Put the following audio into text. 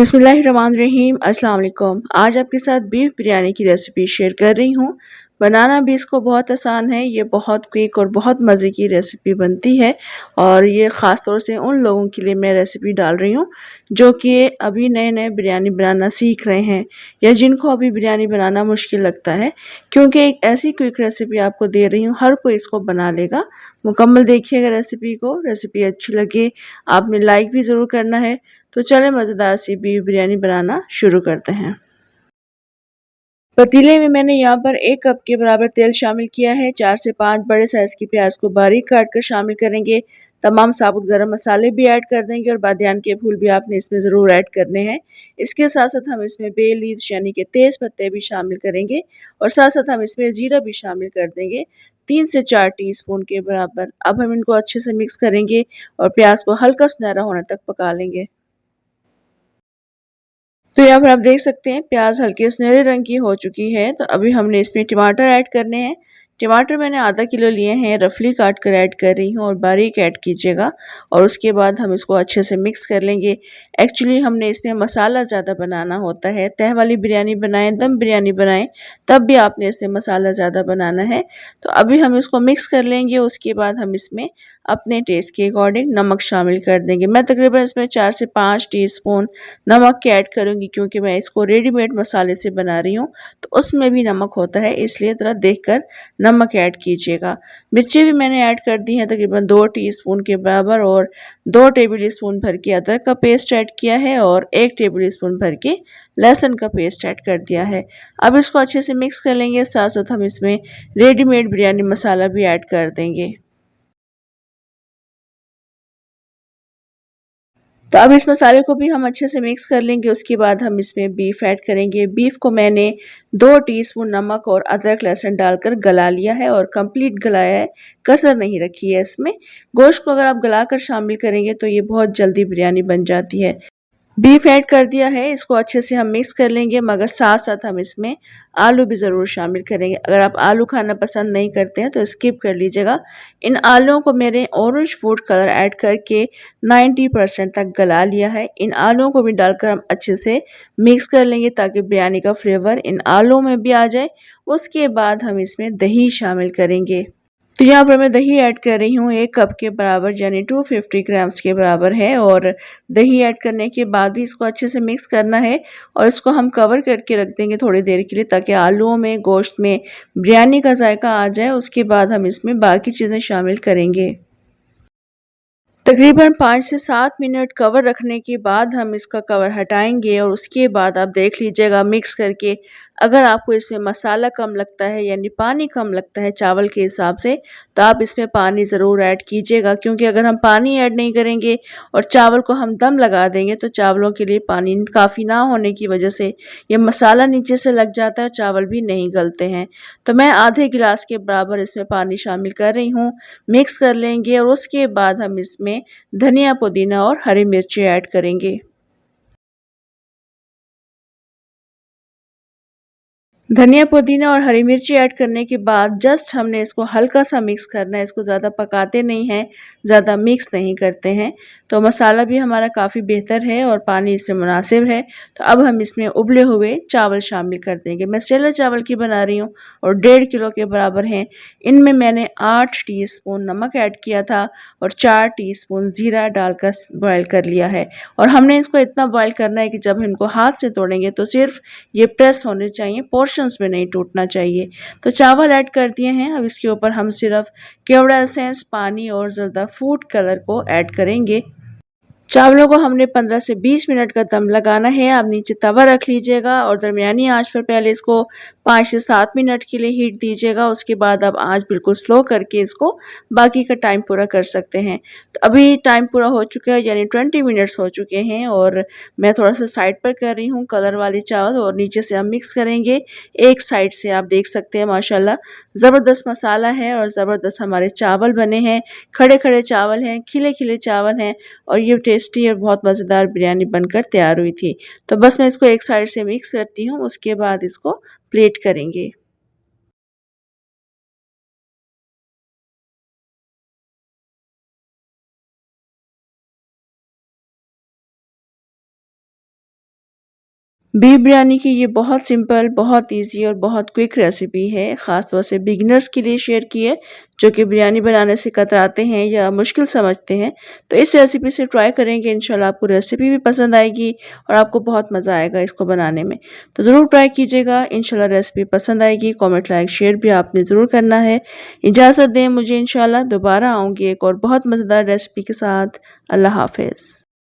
बिस्मिल्लाहिर्रहमानिर्रहीम अस्सलाम वालेकुम। आज आपके साथ बीफ बिरयानी की रेसिपी शेयर कर रही हूँ। बनाना भी इसको बहुत आसान है। ये बहुत क्विक और बहुत मज़े की रेसिपी बनती है और ये ख़ास तौर से उन लोगों के लिए मैं रेसिपी डाल रही हूँ जो कि अभी नए नए बिरयानी बनाना सीख रहे हैं या जिनको अभी बिरयानी बनाना मुश्किल लगता है, क्योंकि एक ऐसी क्विक रेसिपी आपको दे रही हूँ, हर कोई इसको बना लेगा। मुकम्मल देखिएगा रेसिपी को। रेसिपी अच्छी लगे आपने लाइक भी ज़रूर करना है। तो चलें मज़ेदार सी बीफ बिरयानी बनाना शुरू करते हैं। पतीले में मैंने यहाँ पर 1 कप के बराबर तेल शामिल किया है। 4 से 5 बड़े साइज़ की प्याज को बारीक काट कर शामिल करेंगे। तमाम साबुत गरम मसाले भी ऐड कर देंगे और बादियान के फूल भी आपने इसमें ज़रूर ऐड करने हैं। इसके साथ साथ हम इसमें बे लीव्स यानी कि तेज़ पत्ते भी शामिल करेंगे और साथ साथ हम इसमें ज़ीरा भी शामिल कर देंगे 3 से 4 टीस्पून के बराबर। अब हम इनको अच्छे से मिक्स करेंगे और प्याज को हल्का सुनहरा होने तक पका लेंगे। तो यहाँ पर आप देख सकते हैं प्याज हल्के सुनहरे रंग की हो चुकी है। तो अभी हमने इसमें टमाटर ऐड करने हैं। टमाटर मैंने आधा किलो लिए हैं, रफली काट कर ऐड कर रही हूँ और बारीक ऐड कीजिएगा और उसके बाद हम इसको अच्छे से मिक्स कर लेंगे। एक्चुअली हमने इसमें मसाला ज़्यादा बनाना होता है। तह वाली बिरयानी बनाएं, दम बिरयानी बनाएं, तब भी आपने इसमें मसाला ज़्यादा बनाना है। तो अभी हम इसको मिक्स कर लेंगे। उसके बाद हम इसमें अपने टेस्ट के अकॉर्डिंग नमक शामिल कर देंगे। मैं तकरीबन इसमें 4 से 5 टीस्पून नमक के ऐड करूँगी, क्योंकि मैं इसको रेडीमेड मसाले से बना रही हूँ तो उसमें भी नमक होता है, इसलिए ज़रा देखकर नमक ऐड कीजिएगा। मिर्ची भी मैंने ऐड कर दी है तकरीबन 2 टीस्पून के बराबर और 2 टेबल स्पून भर के अदरक का पेस्ट ऐड किया है और 1 टेबल स्पून भर के लहसुन का पेस्ट ऐड कर दिया है। अब इसको अच्छे से मिक्स कर लेंगे। साथ साथ हम इसमें रेडीमेड बिरयानी मसाला भी ऐड कर देंगे। तो अब इस मसाले को भी हम अच्छे से मिक्स कर लेंगे। उसके बाद हम इसमें बीफ ऐड करेंगे। बीफ को मैंने 2 टीस्पून नमक और अदरक लहसुन डालकर गला लिया है और कंप्लीट गलाया है, कसर नहीं रखी है इसमें। गोश्त को अगर आप गलाकर शामिल करेंगे तो ये बहुत जल्दी बिरयानी बन जाती है। बीफ ऐड कर दिया है, इसको अच्छे से हम मिक्स कर लेंगे, मगर साथ साथ हम इसमें आलू भी ज़रूर शामिल करेंगे। अगर आप आलू खाना पसंद नहीं करते हैं तो स्किप कर लीजिएगा। इन आलूओं को मैंने ऑरेंज फूड कलर ऐड करके 90% तक गला लिया है। इन आलूओं को भी डालकर हम अच्छे से मिक्स कर लेंगे ताकि बिरयानी का फ्लेवर इन आलूओं में भी आ जाए। उसके बाद हम इसमें दही शामिल करेंगे। तो यहाँ पर मैं दही ऐड कर रही हूँ 1 कप के बराबर, यानी 250 ग्राम्स के बराबर है। और दही ऐड करने के बाद भी इसको अच्छे से मिक्स करना है और इसको हम कवर करके रख देंगे थोड़ी देर के लिए, ताकि आलूओं में, गोश्त में बिरयानी का जायका आ जाए। उसके बाद हम इसमें बाकी चीज़ें शामिल करेंगे। तकरीबन 5 से 7 मिनट कवर रखने के बाद हम इसका कवर हटाएंगे और उसके बाद आप देख लीजिएगा मिक्स करके, अगर आपको इसमें मसाला कम लगता है यानी पानी कम लगता है चावल के हिसाब से, तो आप इसमें पानी ज़रूर ऐड कीजिएगा। क्योंकि अगर हम पानी ऐड नहीं करेंगे और चावल को हम दम लगा देंगे तो चावलों के लिए पानी काफ़ी ना होने की वजह से ये मसाला नीचे से लग जाता है, चावल भी नहीं गलते हैं। तो मैं आधे गिलास के बराबर इसमें पानी शामिल कर रही हूँ। मिक्स कर लेंगे और उसके बाद हम इसमें धनिया, पुदीना और हरी मिर्ची ऐड करेंगे। धनिया, पुदीना और हरी मिर्ची ऐड करने के बाद जस्ट हमने इसको हल्का सा मिक्स करना है। इसको ज़्यादा पकाते नहीं हैं, ज़्यादा मिक्स नहीं करते हैं। तो मसाला भी हमारा काफ़ी बेहतर है और पानी इसमें मुनासिब है। तो अब हम इसमें उबले हुए चावल शामिल कर देंगे। मैं सेला चावल की बना रही हूँ और 1.5 किलो के बराबर हैं। इनमें मैंने 8 टीस्पून नमक ऐड किया था और 4 टीस्पून ज़ीरा डालकर बॉयल कर लिया है। और हमने इसको इतना बॉयल करना है कि जब इनको हाथ से तोड़ेंगे तो सिर्फ ये प्रेस होने चाहिए, पोर्शंस में नहीं टूटना चाहिए। तो चावल ऐड कर दिए हैं। अब इसके ऊपर हम सिर्फ केवड़ा एसेंस, पानी और ज़र्दा फूड कलर को ऐड करेंगे। चावलों को हमने 15 से 20 मिनट का दम लगाना है। आप नीचे तवा रख लीजिएगा और दरमियानी आंच पर पहले इसको 5 से 7 मिनट के लिए हीट दीजिएगा। उसके बाद आप आंच बिल्कुल स्लो करके इसको बाकी का टाइम पूरा कर सकते हैं। तो अभी टाइम पूरा हो चुका है, यानी 20 मिनट्स हो चुके हैं और मैं थोड़ा सा साइड पर कर रही हूँ कलर वाले चावल और नीचे से हम मिक्स करेंगे। एक साइड से आप देख सकते हैं माशाल्लाह ज़बरदस्त मसाला है और ज़बरदस्त हमारे चावल बने हैं। खड़े खड़े चावल हैं, खिले खिले चावल हैं और ये टेस्टी और बहुत मज़ेदार बिरयानी बनकर तैयार हुई थी। तो बस मैं इसको एक साइड से मिक्स करती हूँ, उसके बाद इसको प्लेट करेंगे। बीफ बिरयानी की ये बहुत सिंपल, बहुत इजी और बहुत क्विक रेसिपी है। ख़ास तौर से बिगिनर्स के लिए शेयर की है, जो कि बिरयानी बनाने से कतराते हैं या मुश्किल समझते हैं। तो इस रेसिपी से ट्राई करेंगे, इंशाल्लाह आपको रेसिपी भी पसंद आएगी और आपको बहुत मज़ा आएगा इसको बनाने में। तो ज़रूर ट्राई कीजिएगा, इंशाल्लाह रेसिपी पसंद आएगी। कॉमेंट, लाइक, शेयर भी आपने ज़रूर करना है। इजाज़त दें मुझे, इंशाल्लाह दोबारा आऊँगी एक और बहुत मज़ेदार रेसिपी के साथ। अल्लाह हाफ़िज़।